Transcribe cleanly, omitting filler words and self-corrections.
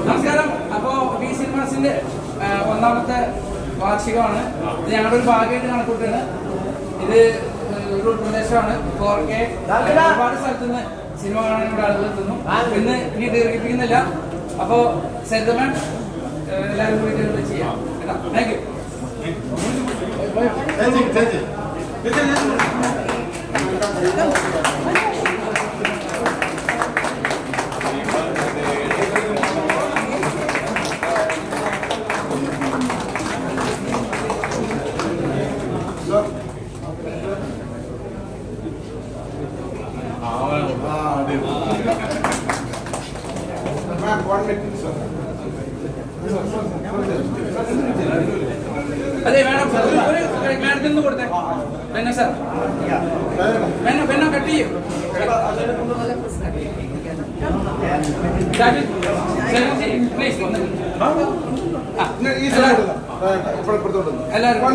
നമസ്കാരം. അപ്പോ വി സിനിമാസിന്റെ ഒന്നാമത്തെ വാർഷികമാണ്. ഇത് ഞങ്ങളുടെ ഒരു ഭാഗമായിട്ട് കണക്കൂട്ടാണ്. ഇത് ഒരു ഉൾപ്രദേശമാണ്. 4K ഒരുപാട് സ്ഥലത്തുനിന്ന് സിനിമ കാണാൻ ഇവിടെ ആളുകൾ എത്തുന്നു. ഇന്ന് ഇനി ദീർഘിപ്പിക്കുന്നില്ല. അപ്പോ സരിതമാൻ എല്ലാവരും കൂടി ചെയ്യാം. Thank you. അതെ മാഡം, മാഡത്തിൽ നിന്ന് കൊടുത്തേ. പിന്നെ സാർ പെണ്ണ കട്ട് ചെയ്യും. എല്ലാവരും